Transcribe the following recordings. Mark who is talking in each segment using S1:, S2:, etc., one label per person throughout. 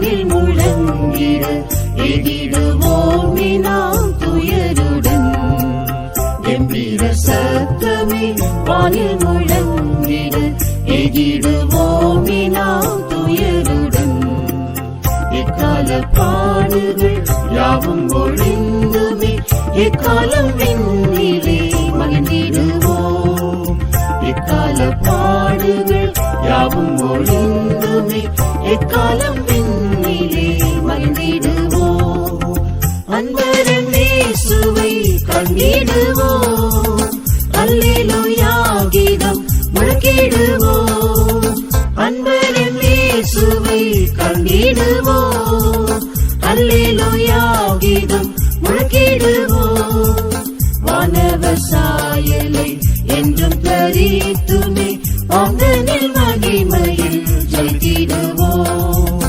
S1: வானில் முழங்கிட எதிடுவோமே நாம் துயருடன். கம்பீர சத்தமே வானில் முழங்கிட எதிடுவோமே நாம் துயருடன். எக்கால பாடுகள் யாவும் ஒழிந்துமே எக்காலம் வெண்ணிலே மகிழ்ந்திடுவோம். எக்கால பாடுகள் யாவும் ஒழிந்துமே எக்காலம் வெண்ணிலே மகிழ்ந்திடுவோம். அன்பரன் இயேசுவை கண்டிடுவோம். அல்லேலூயா கீதம் முழக்கிடுவோம். அன்பரன் இயேசுவை கண்டிடுவோம். அல்லேலூயா கீதம் முழக்கிடுவோம். வானவர் சாயலை என்றும் தரித்துமே வானனில் மகிமையில் ஜெயித்திடுவோம்.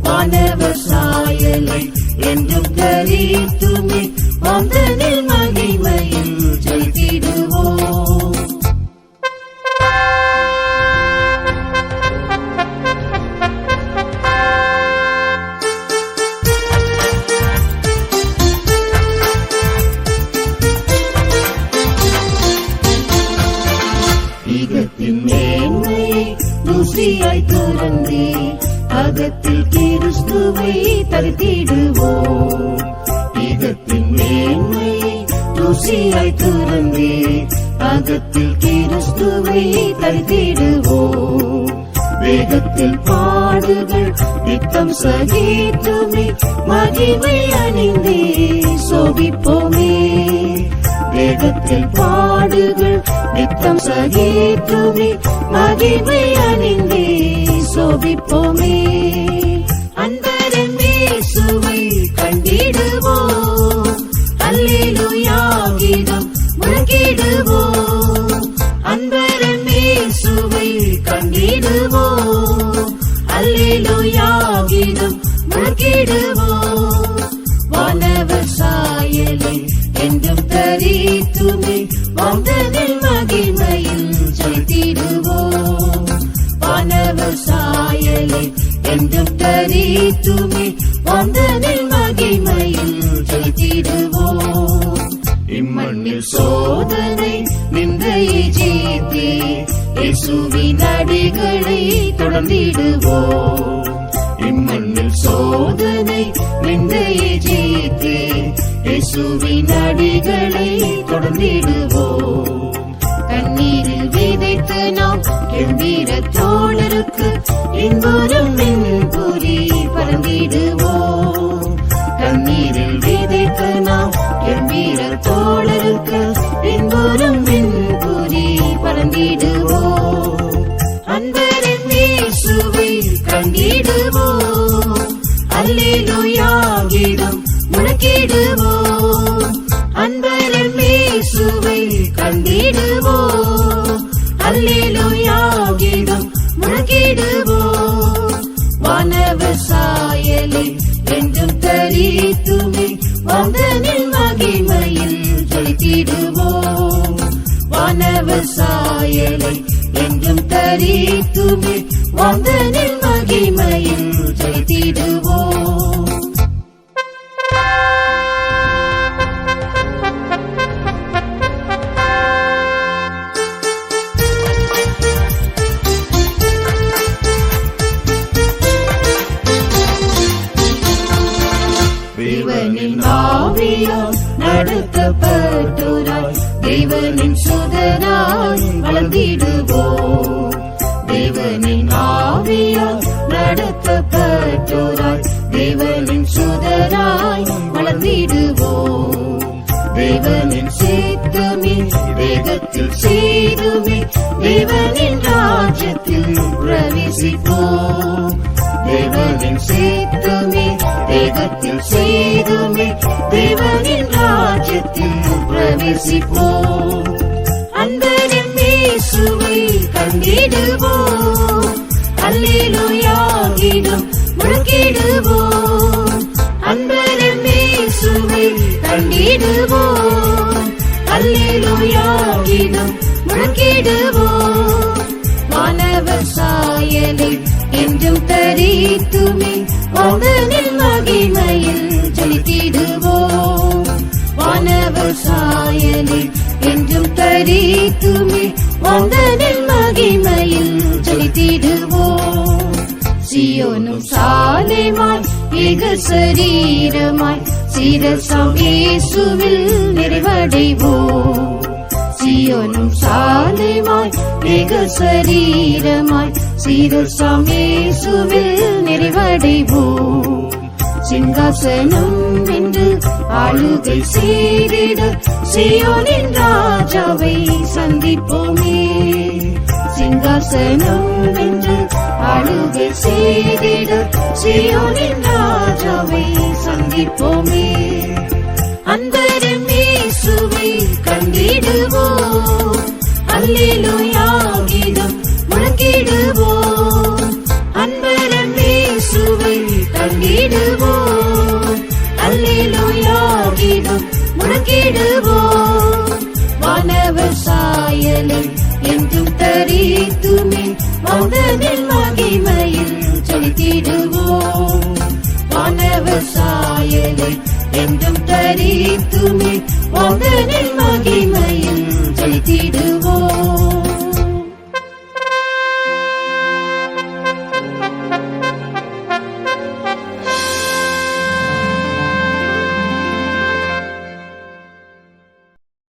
S1: வானவர் சாயலை என்றும் தரித்துமே வானனில் மகிமையில் ஜெயித்திடுவோம். ஈகத்தின் மேன்மையை தூசியாய் துறந்தே அகத்தில் கிறிஸ்துவை தரித்திடுவோம். ஈகத்தின் மேன்மையை தூசியாய் துறந்தே அகத்தில் கிறிஸ்துவை தரித்திடுவோம். வேகத்தில் பாடுகள் நித்தம் சகித்துமே மகிமை அணிந்தே சோபிப்போமே. வேகத்தில் பாடுகள் நித்தம் சகித்துமே மகிமை அணிந்தே சோபிப்போமே. அன்பரன் இயேசுவை கண்டிடுவோம். அல்லேலூயா கீதம் முழக்கிடுவோம். அன்பரன் இயேசுவை கண்டிடுவோம். அல்லேலூயா கீதம் முழக்கிடுவோம். வானவர் சாயலை என்றும் தரித்துமே வானனில் மகிமையில் ஜெயித்திடுவோம். வானவர் சாயலை என்றும் தரித்துமே வானனில் மகிமையில் ஜெயித்திடுவோம். இம்மண்ணில் சோதனை நிந்தையை ஜெயித்தே இயேசுவின் அடிகளை தொடர்ந்திடுவோம். இம்மண்ணில் சோதனை நிந்தையை ஜெயித்தே இயேசுவின் அடிகளை தொடர்ந்திடுவோம். கண்ணீரில் விதைத்து நாம் கெம்பீர தோழருக்கு இன்புறும் மின்புரி பறந்திடுவோம். கண்ணீரில் விதைத்து நாம் கெம்பீர தோழருக்கு இன்புறும் மின்புரி பறந்திடுவோம். அன்பரன் இயேசுவை கண்டிடுவோம். அல்லேலூயா கீதம் முழக்கிடுவோம். அன்பரன் இயேசுவை கண்டிடுவோம். அல்லேலூயா கீதம் முழக்கிடுவோம். வானவர் சாயலை என்றும் தரித்துமே வானனில் மகிமையில் ஜெயித்திடுவோம். வானவர் சாயலை என்றும் தரித்துமே வானனில் மகிமையில் ஜெயித்திடுவோம். தேவனின் ஆவியால் நடத்தப்பட்டோராய் தேவனின் சுதராய் வளர்ந்திடுவோம். தேவனின் ஆவியால் நடத்தப்பட்டோராய் தேவனின் சுதராய் வளர்ந்திடுவோம். தேவனின் சித்தமே வேகத்தில் செய்துமே தேவனின் ராஜ்யத்தில் பிரவேசிப்போம். தேவனின் சித்தமே வேகத்தில் செய்துமே தேவனின் ராஜ்யத்தில் பிரவேசிப்போம். அன்பரன் இயேசுவை கண்டிடுவோம். அல்லேலூயா கீதம் முழக்கிடுவோம். அன்பரன் இயேசுவை கண்டிடுவோம். அல்லேலூயா கீதம் முழக்கிடுவோம். வானவர் சாயலை என்றும் தரித்துமே வானனில் மகிமையில் ஜொலித்திடுவோம். வானவர் சாயலில் என்றும் தரித்துமே வானனில் மகிமையில் ஜொலித்திடுவோம். சியோனும் சாலேமாய் ஏக சரீரமாய் சீரசாம் இயேசுவில் நிறைவடைவோம். சியோனும் சாலேமாய் ஏக சரீரமாய் சீரசாம் இயேசுவில் நிறைவடைவோம். சிங்காசனம் என்று ஆளுகை செய்திட சியோனின் ராஜாவை சந்திப்போமே. சிங்காசனம் என்று ஆளுகை செய்திட சியோனின் ராஜாவை சந்திப்போமே. அன்பரும் இயேசுவை கண்டிடுவோம். அல்லேலூயா கீதம் முழங்கிடுவோம். அன்பரும் இயேசுவை கண்டிடுவோம். அல்லேலூயா கீதம் முழங்கிடுவோம். வானவர் சாயலை என்றும் தரித்துமே வானனில் மகிமையில் ஜொலித்திடுவோம். வானவர் சாயலை என்றும் தரித்துமே வானனில் மகிமையில் ஜொலித்திடுவோம்.